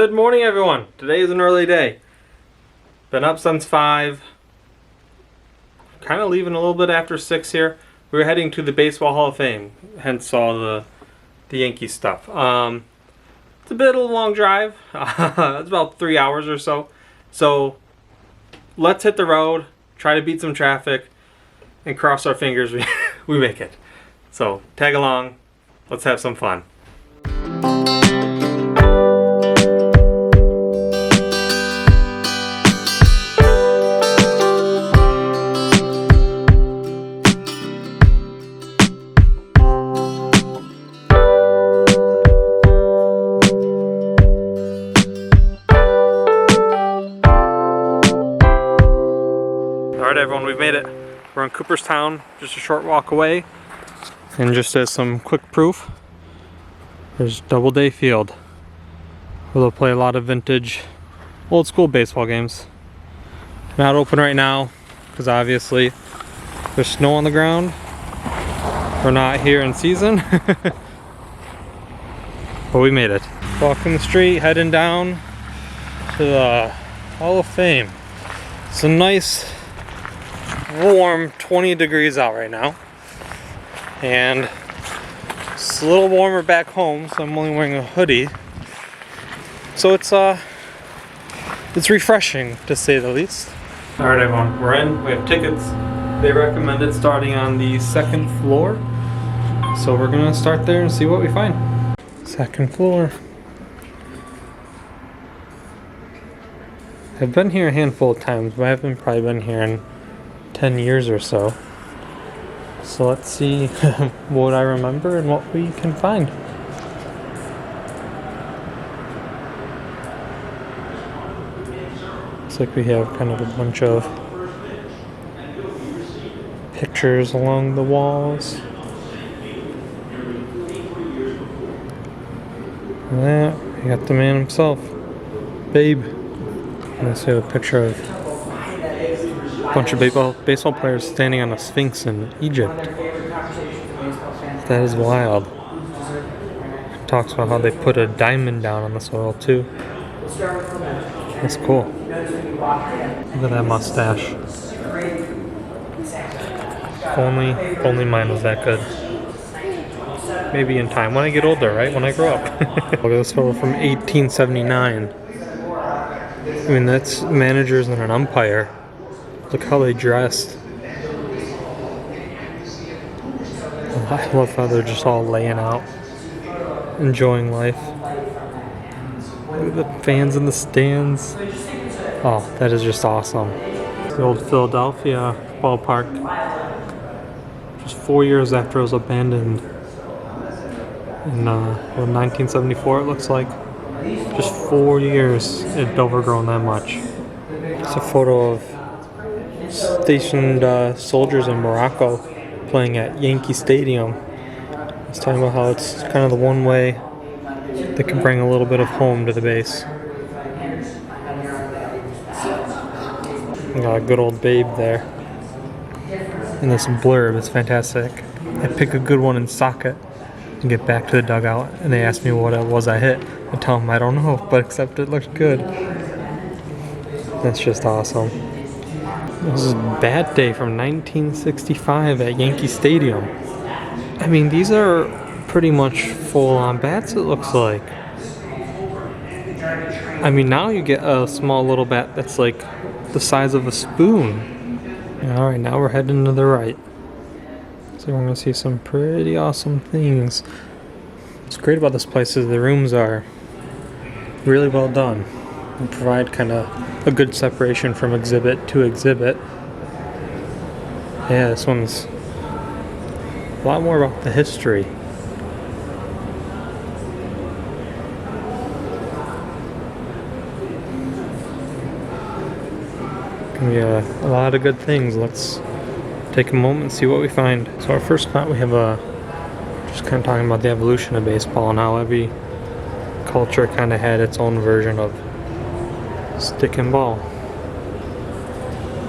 Good morning, everyone. Today is an early day. Been up since 5. Kind of leaving a little bit after 6 here. We're heading to the Baseball Hall of Fame, hence all the Yankee stuff. It's a bit of a long drive. It's about 3 hours or so. So let's hit the road, try to beat some traffic, and cross our fingers we make it. So tag along. Let's have some fun. Alright everyone, we've made it. We're in Cooperstown, just a short walk away. And just as some quick proof, there's Doubleday Field, where they'll play a lot of vintage, old school baseball games. Not open right now, because obviously there's snow on the ground. We're not here in season. But we made it. Walking the street, heading down to the Hall of Fame. It's a nice, warm 20 degrees out right now. And it's a little warmer back home, so I'm only wearing a hoodie. So it's refreshing, to say the least. Alright everyone, we're in. We have tickets. They recommended starting on the 2nd floor. So we're gonna start there and see what we find. 2nd floor. I've been here a handful of times, but I haven't probably been here in 10 years or so. So let's see what I remember and what we can find. Looks like we have kind of a bunch of pictures along the walls. And that, we got the man himself, Babe. And let's have a picture of a bunch of baseball players standing on a sphinx in Egypt. That is wild. It talks about how they put a diamond down on the soil too. That's cool. Look at that mustache. If only mine was that good. Maybe in time, when I get older, right? When I grow up. Look at this photo from 1879. I mean, that's managers and an umpire. Look how they dressed. I love how they're just all laying out, enjoying life. Look at the fans in the stands. Oh, that is just awesome. The old Philadelphia ballpark. Just 4 years after it was abandoned. In 1974, it looks like. Just 4 years, it had overgrown that much. It's a photo of stationed soldiers in Morocco playing at Yankee Stadium. It's talking about how it's kind of the one way that can bring a little bit of home to the base. We got a good old Babe there. And this blurb is fantastic. I pick a good one and sock it and get back to the dugout, and they ask me what it was I hit. I tell them I don't know, but except it looked good. That's just awesome. This is a bat day from 1965 at Yankee Stadium. I mean, these are pretty much full-on bats, it looks like. I mean, now you get a small little bat that's like the size of a spoon. Alright, now we're heading to the right. So we're going to see some pretty awesome things. What's great about this place is the rooms are really well done. They provide kind of a good separation from exhibit to exhibit. Yeah, this one's a lot more about the history. Can be a lot of good things. Let's take a moment and see what we find. So our first spot, we have just kind of talking about the evolution of baseball and how every culture kind of had its own version of stick and ball,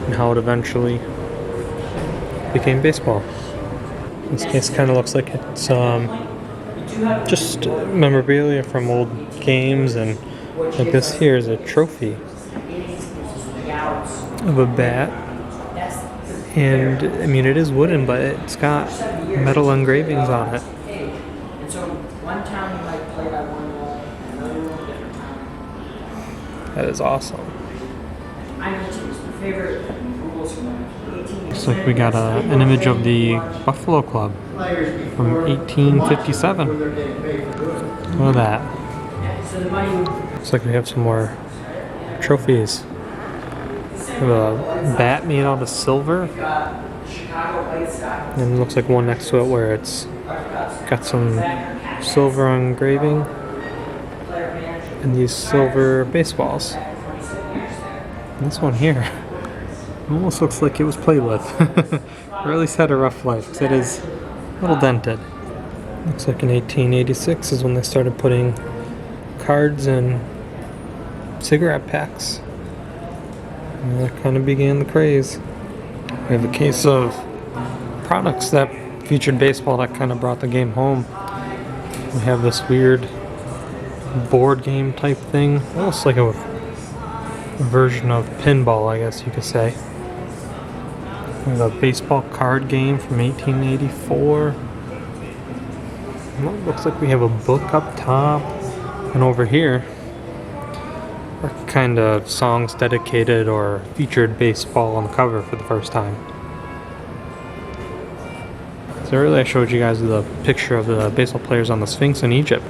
and how it eventually became baseball. In this case, kind of looks like it's just memorabilia from old games and Like this here is a trophy of a bat. And I mean, it is wooden, but it's got metal engravings on it. That is awesome. Looks like we got an image of the Buffalo Club from 1857. Look at that. Looks like we have some more trophies. We have a bat made out of silver. And it looks like one next to it where it's got some silver engraving. And these silver baseballs. And this one here almost looks like it was played with. Or at least had a rough life, because it is a little dented. Looks like in 1886 is when they started putting cards in cigarette packs. And that kind of began the craze. We have a case of products that featured baseball that kind of brought the game home. We have this weird board game type thing, almost like a version of pinball, I guess you could say. We have a baseball card game from 1884. Well, it looks like we have a book up top, and over here are kind of songs dedicated or featured baseball on the cover for the first time. So earlier I showed you guys the picture of the baseball players on the Sphinx in Egypt.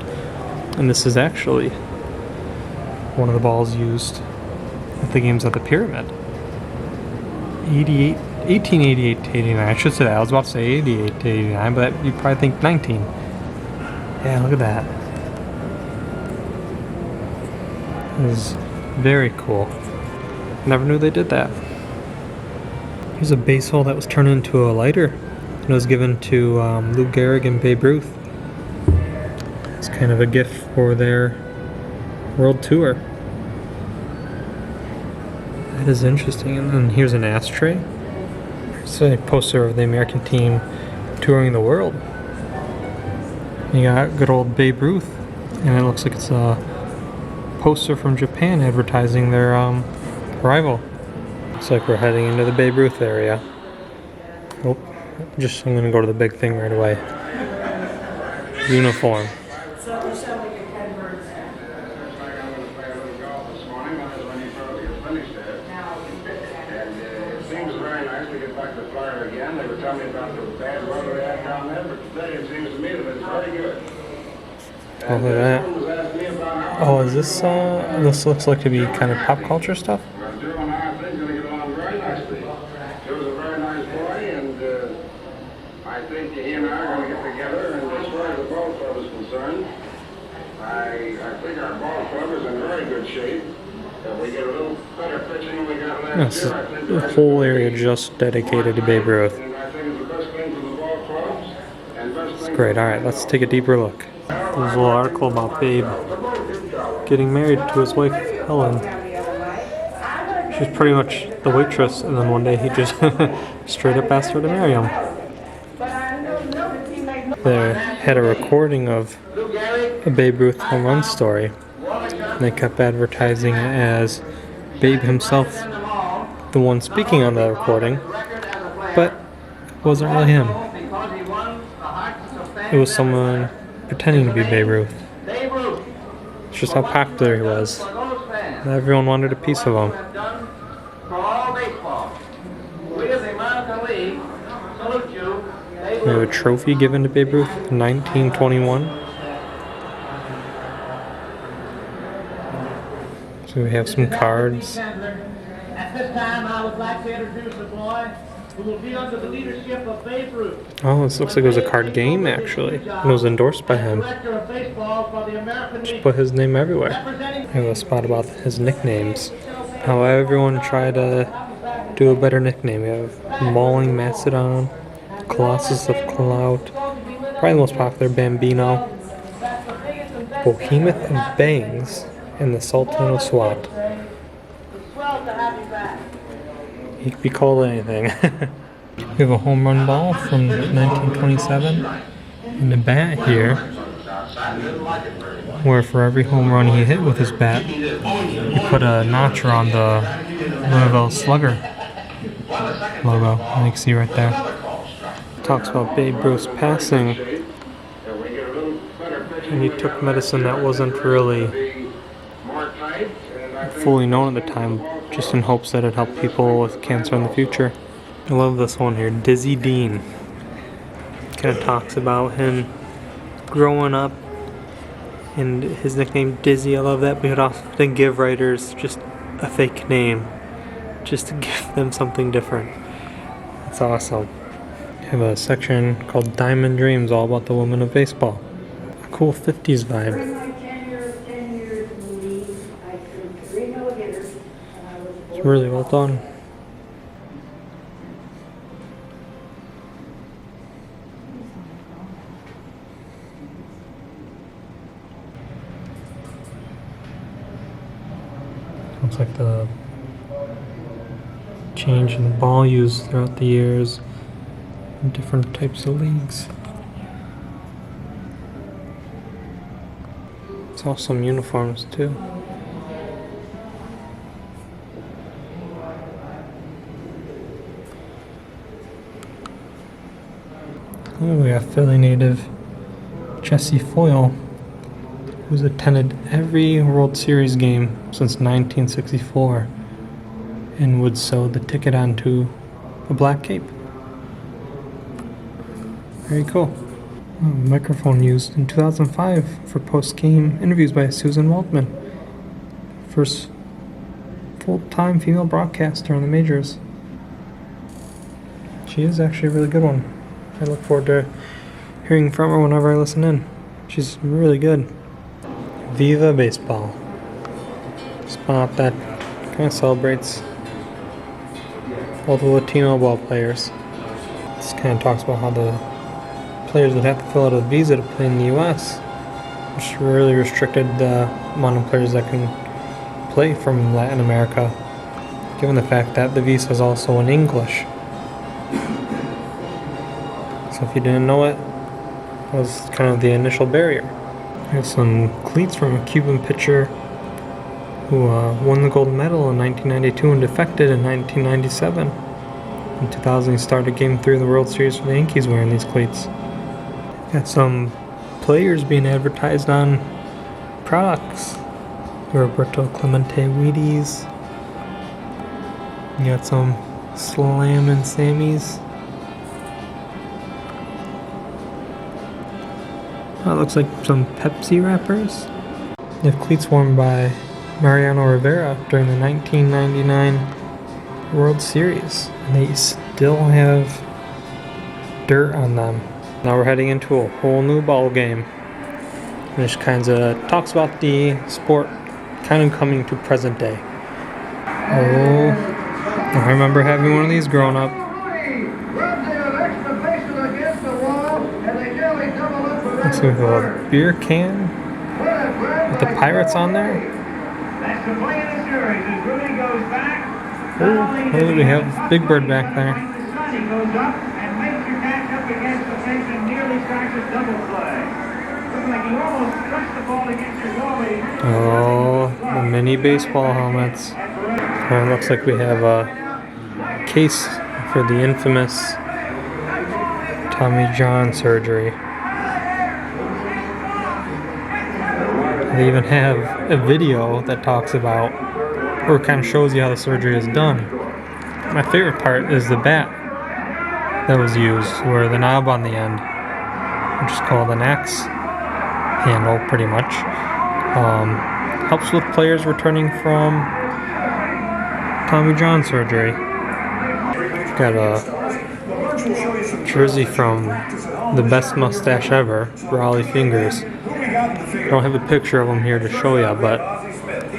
And this is actually one of the balls used at the games at the Pyramid. 1888 to 89. I should say that. I was about to say 88 to 89, but you'd probably think 19. Yeah, look at that. It is very cool. Never knew they did that. Here's a baseball that was turned into a lighter. It was given to Lou Gehrig and Babe Ruth. It's kind of a gift for their world tour. That is interesting. And then here's an ashtray. It's a poster of the American team touring the world. You got good old Babe Ruth, and it looks like it's a poster from Japan advertising their arrival. Looks like we're heading into the Babe Ruth area. Oh, I'm gonna go to the big thing right away. Uniform. Oh, look at that. Oh, is this, this looks like to be kind of pop culture stuff? It was a very nice boy, and I think he and I are going to get together, and as far as the ball club is concerned, I think our ball club is in very good shape. If we get a little better pitching than we got last year, I think the whole area just dedicated to Babe Ruth. And I think it's the best thing for the ball clubs. It's great. Alright, let's take a deeper look. There's a little article about Babe getting married to his wife, Helen. She's pretty much the waitress, and then one day he just straight up asked her to marry him. They had a recording of a Babe Ruth home run story, and they kept advertising it as Babe himself, the one speaking on the recording, but it wasn't really him. It was someone pretending to be Babe Ruth. It's just how popular he was. And everyone wanted a piece of him. We have a trophy given to Babe Ruth in 1921. So we have some cards. At this time, I would like to introduce the boy who will be under the leadership of Babe Ruth. Oh, this looks like it was a card game, actually. It was endorsed by him. Just put his name everywhere. I have a spot about his nicknames. How everyone tried to do a better nickname. We have Mauling Macedon, Colossus of Clout, probably the most popular, Bambino, Behemoth and Bangs, and the Sultan of Swat. He could be called anything. We have a home run ball from 1927. And the bat here where for every home run he hit with his bat, he put a notcher on the Louisville Slugger logo. You can see right there. Talks about Babe Ruth's passing, and he took medicine that wasn't really fully known at the time, just in hopes that it'd help people with cancer in the future. I love this one here, Dizzy Dean. Kind of talks about him growing up and his nickname Dizzy. I love that. We would often give writers just a fake name just to give them something different. It's awesome. I have a section called Diamond Dreams, all about the women of baseball. A cool 50s vibe. During my 10 years in the league, I threw 3 no-hitters, and I was It's really well done. Looks like the change in the ball used throughout the years in different types of leagues. It's awesome uniforms too. Oh, we got Philly native Jesse Foyle, who's attended every World Series game since 1964 and would sew the ticket onto a black cape. Very cool. Microphone used in 2005 for post-game interviews by Susan Waldman. First full-time female broadcaster on the majors. She is actually a really good one. I look forward to hearing from her whenever I listen in. She's really good. Viva Baseball. Spot that kind of celebrates all the Latino ball players. This kind of talks about how the players would have to fill out a visa to play in the U.S., which really restricted the amount of players that can play from Latin America, given the fact that the visa is also in English. So if you didn't know it, that was kind of the initial barrier. There's some cleats from a Cuban pitcher who won the gold medal in 1992 and defected in 1997. In 2000, he started Game 3 of the World Series for the Yankees wearing these cleats. Got some players being advertised on products. Roberto Clemente Wheaties. You got some Slam and Sammys. That looks like some Pepsi wrappers. They have cleats worn by Mariano Rivera during the 1999 World Series. And they still have dirt on them. Now we're heading into a whole new ball game. Which kind of talks about the sport kind of coming to present day. Oh, I remember having one of these growing up. Looks like a beer can with the Pirates on there. Oh, we have Big Bird back there. Oh, the mini baseball helmets. It looks like we have a case for the infamous Tommy John surgery. They even have a video that talks about, or kind of shows you how the surgery is done. My favorite part is the bat that was used, where the knob on the end, which is called an axe handle, pretty much, helps with players returning from Tommy John surgery. Got a jersey from the best mustache ever, Raleigh Fingers. I don't have a picture of him here to show you, but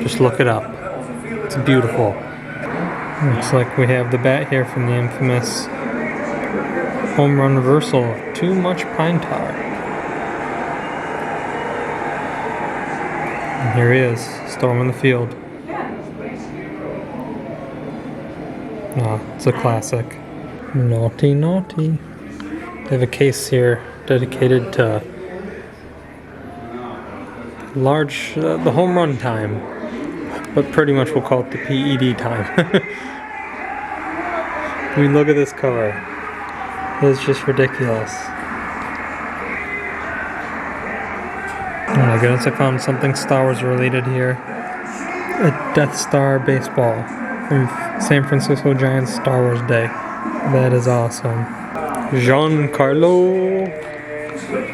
just look it up. It's beautiful. Looks like we have the bat here from the infamous home run reversal of Too Much Pine Tar. And here he is, storming the field. Oh, it's a classic. Naughty, naughty. They have a case here dedicated to large, the home run time, but pretty much we'll call it the PED time. I mean, look at this cover. It's just ridiculous. Oh my goodness, I found something Star Wars related here. A Death Star baseball from San Francisco Giants Star Wars Day. That is awesome. Giancarlo.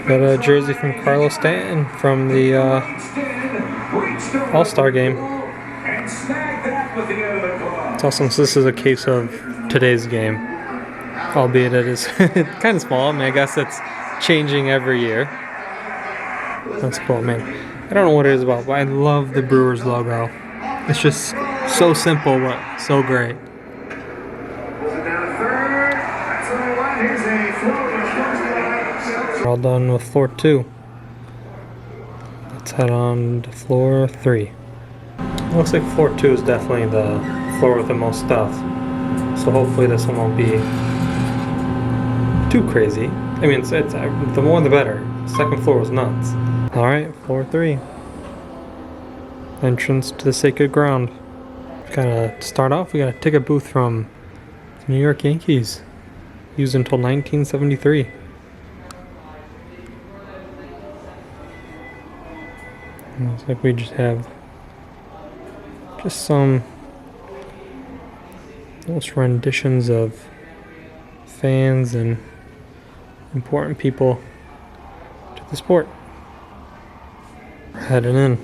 Got a jersey from Carlos Stanton from the All-Star game. It's awesome. So this is a case of today's game. Albeit it is kind of small. I mean, I guess it's changing every year. That's cool, man. I don't know what it is about, but I love the Brewers logo. It's just so simple, but so great. We're all done with floor 2. Let's head on to floor 3. Looks like floor 2 is definitely the floor with the most stuff. So hopefully this one won't be too crazy. I mean, it's the more the better. Second floor was nuts. Alright, floor 3. Entrance to the sacred ground. Gotta start off, we got a ticket booth from the New York Yankees. Used until 1973. Looks like we just have some almost renditions of fans and important people to the sport. We're heading in.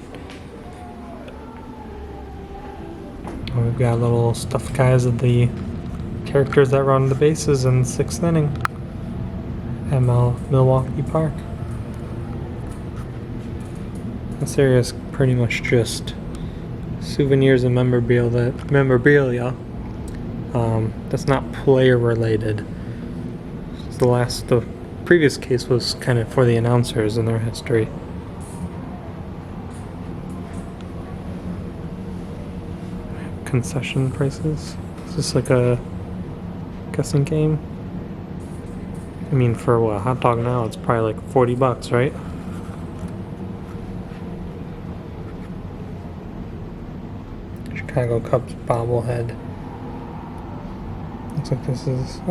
We've got little stuffed guys of the characters that run the bases in the 6th inning at Milwaukee Park. This area is pretty much just souvenirs and memorabilia. That's not player related. The previous case was kind of for the announcers and their history. Concession prices. Is this like a guessing game? I mean, for what, a hot dog now, it's probably like $40, right? Chicago Cubs bobblehead. Looks like this is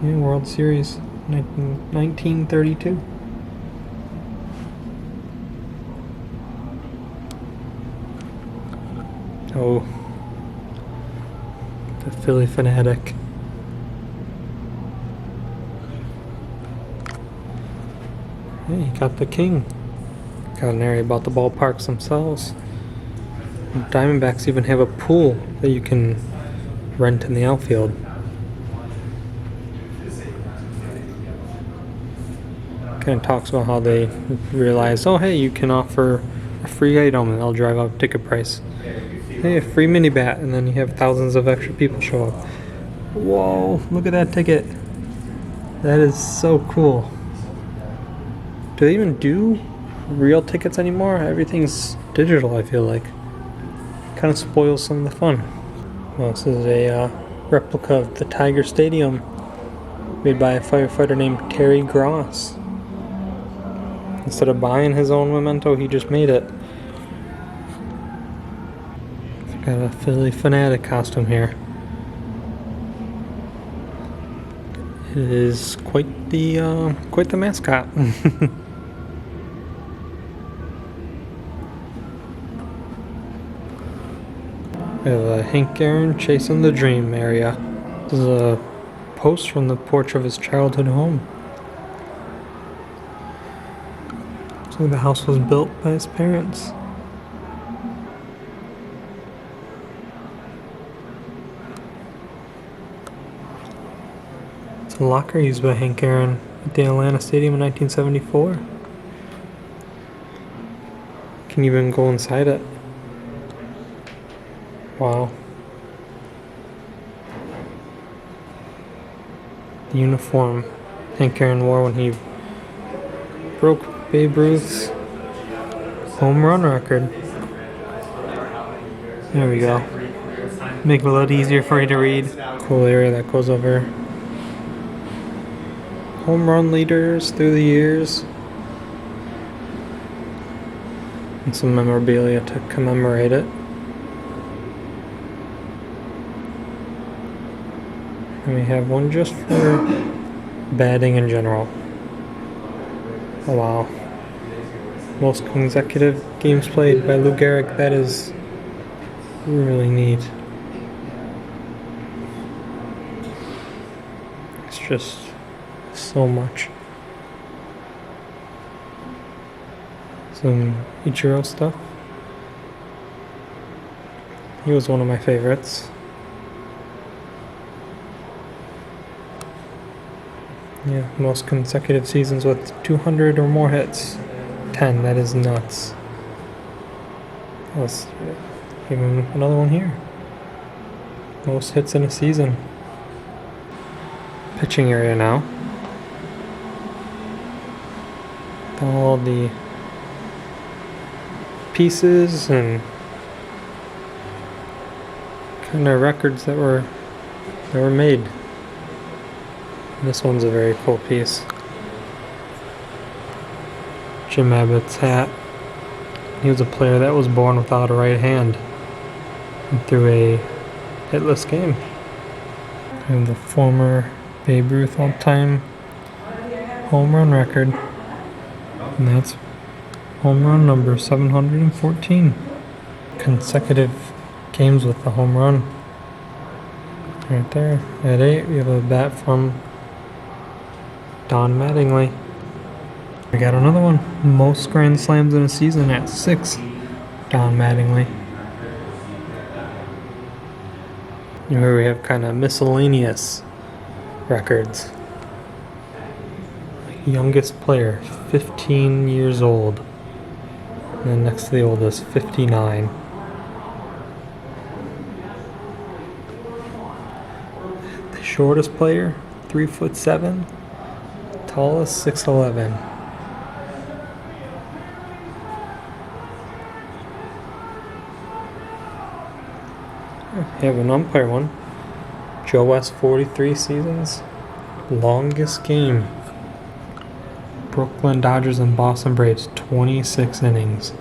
World Series 1932. Oh, the Philly fanatic. Hey, you got the king. Got an area about the ballparks themselves. Diamondbacks even have a pool that you can rent in the outfield. Kind of talks about how they realize, oh hey, you can offer a free item and they'll drive up ticket price. Hey, a free mini bat, and then you have thousands of extra people show up. Whoa, look at that ticket. That is so cool. Do they even do real tickets anymore? Everything's digital, I feel like. Kind of spoils some of the fun. Well, this is a replica of the Tiger Stadium made by a firefighter named Terry Gross. Instead of buying his own memento, he just made it. Got a Philly fanatic costume here. It is quite the mascot. We have a Hank Aaron chasing the dream area. This is a post from the porch of his childhood home. So the house was built by his parents. It's a locker used by Hank Aaron at the Atlanta Stadium in 1974. Can you even go inside it? Wow. The uniform Hank Aaron wore when he broke Babe Ruth's home run record. There we go. Make it a little easier for you to read. Cool area that goes over home run leaders through the years. and some memorabilia to commemorate it. And we have one just for batting in general. Oh wow. Most consecutive games played by Lou Gehrig. That is really neat. It's just so much. Some Ichiro stuff. He was one of my favorites. Yeah, most consecutive seasons with 200 or more hits. 10, that is nuts. Let's give him another one here. Most hits in a season. Pitching area now. All the pieces and kind of records that were made. This one's a very cool piece. Jim Abbott's hat. He was a player that was born without a right hand and threw a hitless game. And the former Babe Ruth all-time home run record. And that's home run number 714. Consecutive games with the home run. Right there. At 8, we have a bat from Don Mattingly. We got another one. Most grand slams in a season at 6. Don Mattingly. Here we have kind of miscellaneous records. Youngest player, 15 years old. And then next to the oldest, 59. The shortest player, 3'7". Tallest, 6'11". We have an umpire one. Joe West, 43 seasons. Longest game. Brooklyn Dodgers and Boston Braves, 26 innings.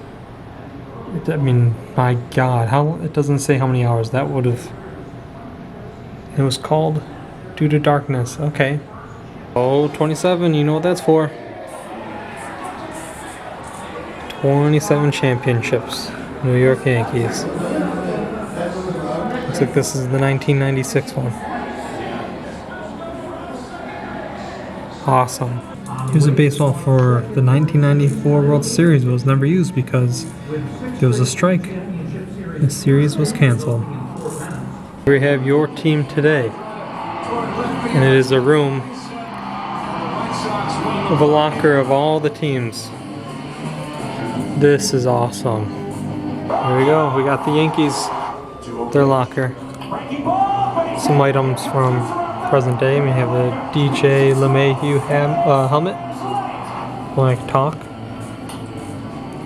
I mean, my God, how it doesn't say how many hours that would have. It was called Due to Darkness. Okay. Oh, 27, you know what that's for. 27 championships. New York Yankees. Looks like this is the 1996 one. Awesome. Here's a baseball for the 1994 World Series, but was never used because there was a strike. The series was canceled. Here we have your team today. And it is a room with a locker of all the teams. This is awesome. Here we go. We got the Yankees, their locker. Some items from present day. We have a DJ LeMahieu helmet. Black talk.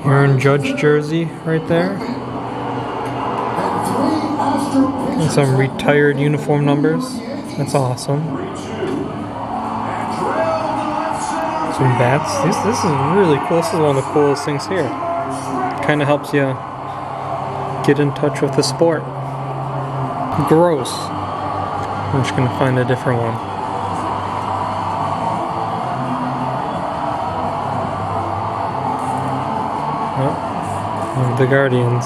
Aaron Judge jersey right there. And some retired uniform numbers. That's awesome. Some bats. This is really cool. This is one of the coolest things here. Kind of helps you get in touch with the sport. Gross. I'm just going to find a different one. Oh, the Guardians.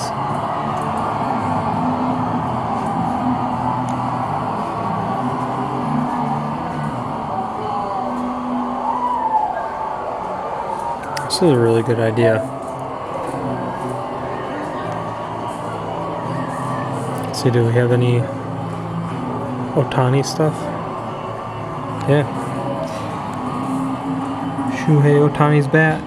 This is a really good idea. Let's see, do we have any Ohtani stuff? Yeah. Shohei Ohtani's bat.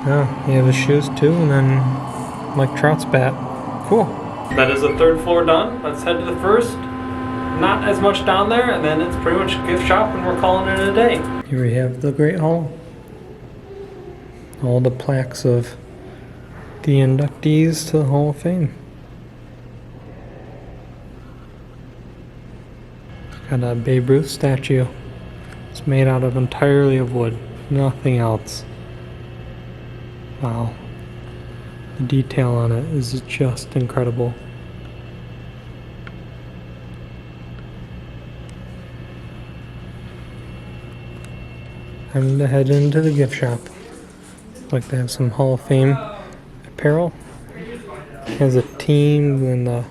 Yeah, you have his shoes too, and then Mike Trout's bat. Cool. That is the third floor done. Let's head to the first. Not as much down there, and then it's pretty much gift shop, and we're calling it a day. Here we have the Great Hall. All the plaques of the inductees to the Hall of Fame. Got a Babe Ruth statue. It's made out of entirely of wood, nothing else. Wow. The detail on it is just incredible. Time to head into the gift shop. Like they have some Hall of Fame apparel. Has a team and the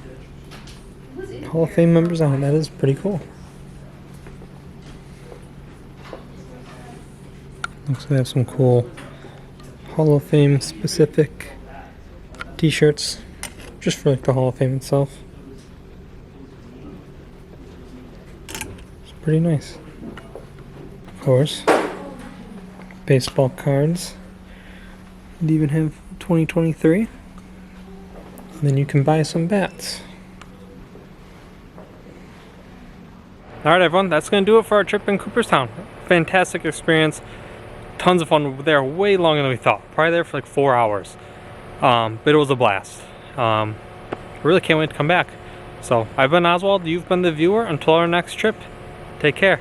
Hall of Fame members on it. That is pretty cool. Looks like they have some cool Hall of Fame specific t-shirts just for like the Hall of Fame itself. It's pretty nice. Of course, baseball cards. They even have 2023. And then you can buy some bats. Alright everyone, that's going to do it for our trip in Cooperstown. Fantastic experience. Tons of fun. There way longer than we thought. Probably there for like 4 hours. But it was a blast. Really can't wait to come back. So I've been Oswald, you've been the viewer. Until our next trip, take care.